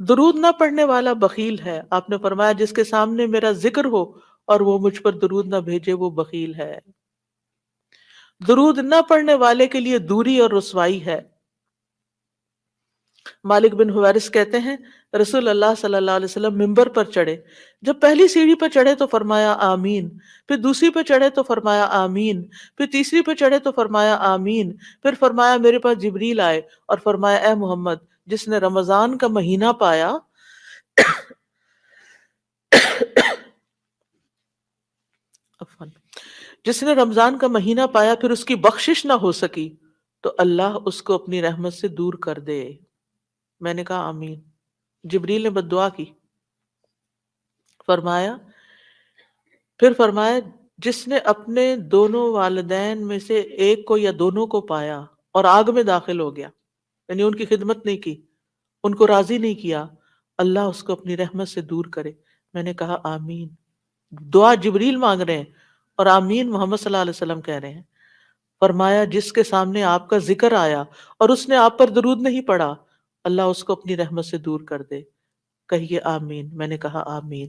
درود نہ پڑھنے والا بخیل ہے، آپ نے فرمایا جس کے سامنے میرا ذکر ہو اور وہ مجھ پر درود نہ بھیجے وہ بخیل ہے۔ درود نہ پڑھنے والے کے لیے دوری اور رسوائی ہے۔ مالک بن حویرث کہتے ہیں رسول اللہ صلی اللہ علیہ وسلم ممبر پر چڑھے، جب پہلی سیڑھی پر چڑھے تو فرمایا آمین، پھر دوسری پہ چڑھے تو فرمایا آمین، پھر تیسری پہ چڑھے تو فرمایا آمین، پھر فرمایا میرے پاس جبریل آئے اور فرمایا اے محمد جس نے رمضان کا مہینہ پایا عفواً، جس نے رمضان کا مہینہ پایا پھر اس کی بخشش نہ ہو سکی تو اللہ اس کو اپنی رحمت سے دور کر دے۔ میں نے کہا آمین۔ جبریل نے بد دعا کی، فرمایا پھر فرمایا جس نے اپنے دونوں والدین میں سے ایک کو یا دونوں کو پایا اور آگ میں داخل ہو گیا، یعنی ان کی خدمت نہیں کی، ان کو راضی نہیں کیا، اللہ اس کو اپنی رحمت سے دور کرے۔ میں نے کہا آمین۔ دعا جبریل مانگ رہے ہیں اور آمین محمد صلی اللہ علیہ وسلم کہہ رہے ہیں۔ فرمایا جس کے سامنے آپ کا ذکر آیا اور اس نے آپ پر درود نہیں پڑھا اللہ اس کو اپنی رحمت سے دور کر دے۔ کہیے آمین۔ میں نے کہا آمین۔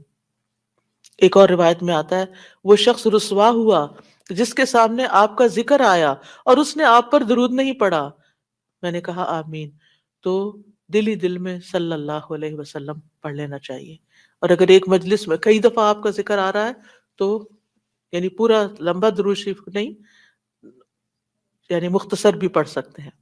ایک اور روایت میں آتا ہے وہ شخص رسوا ہوا جس کے سامنے آپ کا ذکر آیا اور اس نے آپ پر درود نہیں پڑھا۔ میں نے کہا آمین۔ تو دل ہی دل میں صلی اللہ علیہ وسلم پڑھ لینا چاہیے، اور اگر ایک مجلس میں کئی دفعہ آپ کا ذکر آ رہا ہے تو یعنی پورا لمبا درود شریف نہیں، یعنی مختصر بھی پڑھ سکتے ہیں۔